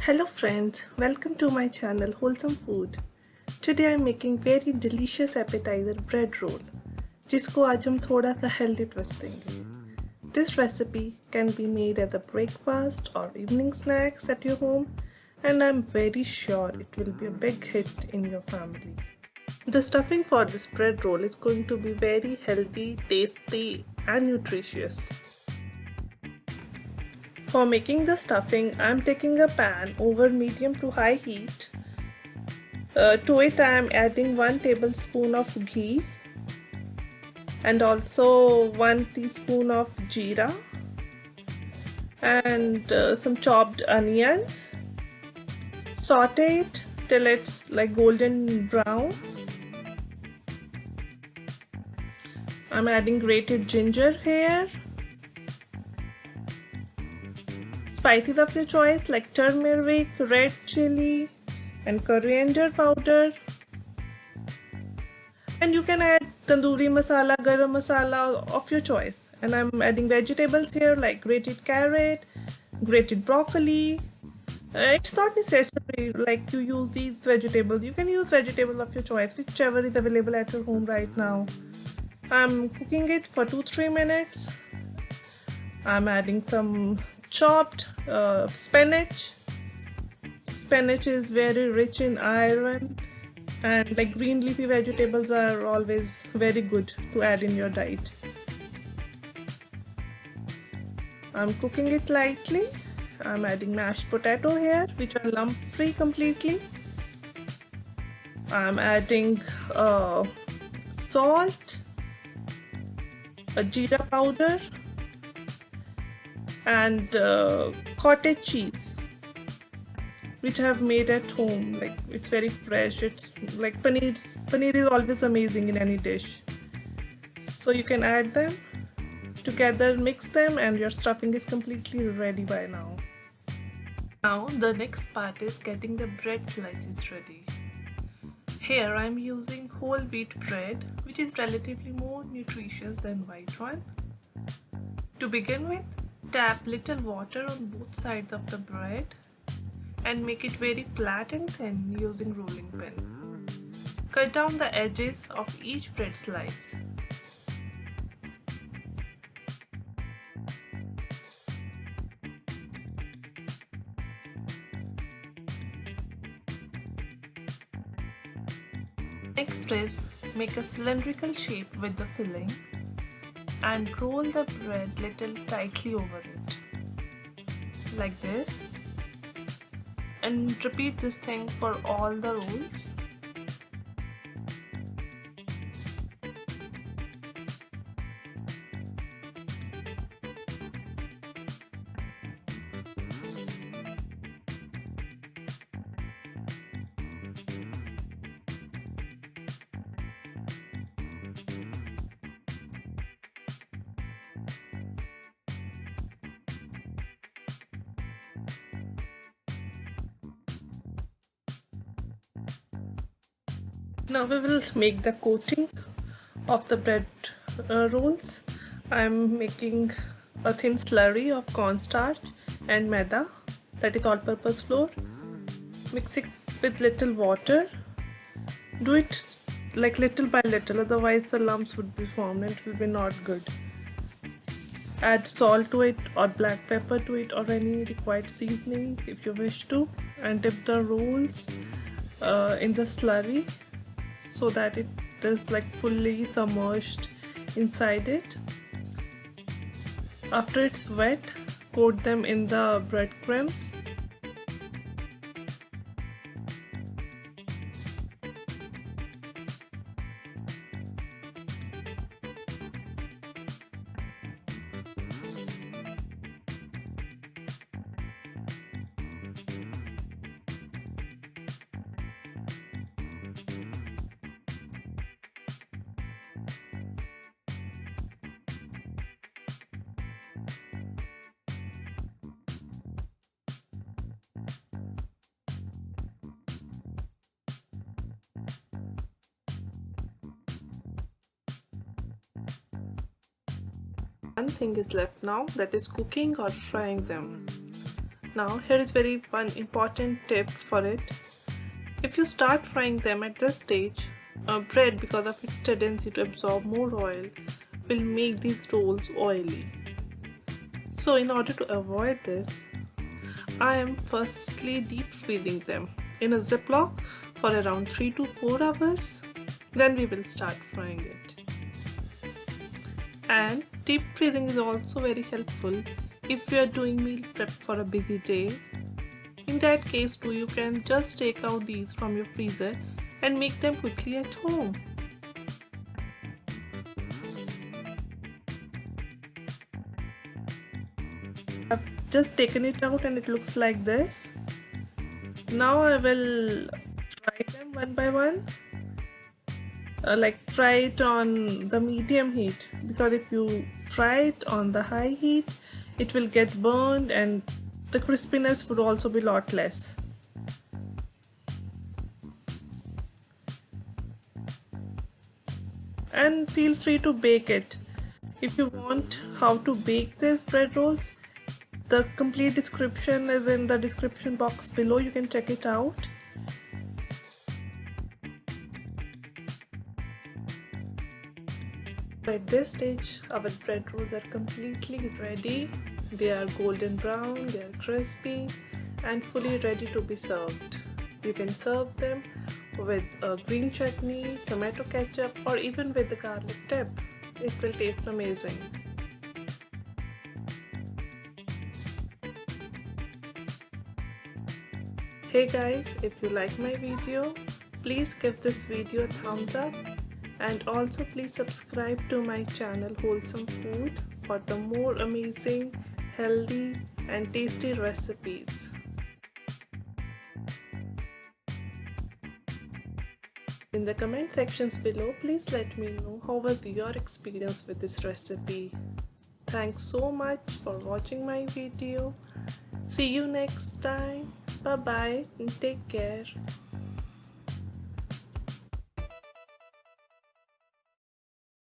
Hello friends, welcome to my channel Wholesome Food. Today I'm making very delicious appetizer bread roll, जिसको आज हम थोड़ा सा healthy twist देंगे. This recipe can be made as a breakfast or evening snacks at your home, and I'm very sure it will be a big hit in your family. The stuffing for this bread roll is going to be very healthy, tasty and nutritious. For making the stuffing, I am taking a pan over medium to high heat. To it I am adding 1 tablespoon of ghee and also 1 teaspoon of jeera and some chopped onions. Saute it till it's like golden brown. I'm adding grated ginger here. Spices of your choice like turmeric, red chilli and coriander powder, and you can add tandoori masala, garam masala of your choice. And I'm adding vegetables here like grated carrot, grated broccoli. It's not necessary like you use these vegetables. You can use vegetables of your choice, whichever is available at your home right now. I'm cooking it for 2-3 minutes. I'm adding some chopped spinach. Spinach is very rich in iron, and like green leafy vegetables are always very good to add in your diet. I'm cooking it lightly. I'm adding mashed potato here, which are lump free completely. I'm adding salt, a jeera powder and cottage cheese, which I have made at home. Like it's very fresh. It's like paneer is always amazing in any dish. So you can add them together, mix them, and your stuffing is completely ready by now. Now the next part is getting the bread slices ready. Here I am using whole wheat bread, which is relatively more nutritious than white one. To begin with, tap little water on both sides of the bread and make it very flat and thin using rolling pin. Cut down the edges of each bread slice. Next is make a cylindrical shape with the filling and roll the bread little tightly over it, like this, and repeat this thing for all the rolls. Now we will make the coating of the bread rolls. I am making a thin slurry of cornstarch and maida, that is all-purpose flour. Mix it with little water. Do it like little by little, otherwise the lumps would be formed and it will be not good. Add salt to it or black pepper to it or any required seasoning if you wish to, and dip the rolls in the slurry so that it is like fully submerged inside it. After it's wet, coat them in the breadcrumbs. One thing is left now, that is cooking or frying them. Now here is one important tip for it. If you start frying them at this stage, bread, because of its tendency to absorb more oil, will make these rolls oily. So in order to avoid this, I am firstly deep freezing them in a Ziploc for around 3 to 4 hours. Then we will start frying it. And deep freezing is also very helpful if you are doing meal prep for a busy day. In that case too, you can just take out these from your freezer and make them quickly at home. I've just taken it out and it looks like this. Now I will fry them one by one. Like fry it on the medium heat, because if you fry it on the high heat, it will get burned and the crispiness would also be a lot less. And feel free to bake it. If you want how to bake this bread rolls, the complete description is in the description box below. You can check it out. At this stage, our bread rolls are completely ready. They are golden brown, they are crispy and fully ready to be served. You can serve them with a green chutney, tomato ketchup, or even with the garlic dip. It will taste amazing. Hey guys, if you like my video, please give this video a thumbs up. And also please subscribe to my channel Wholesome Food for the more amazing, healthy and tasty recipes. In the comment sections below, please let me know how was your experience with this recipe. Thanks so much for watching my video. See you next time. Bye bye and take care.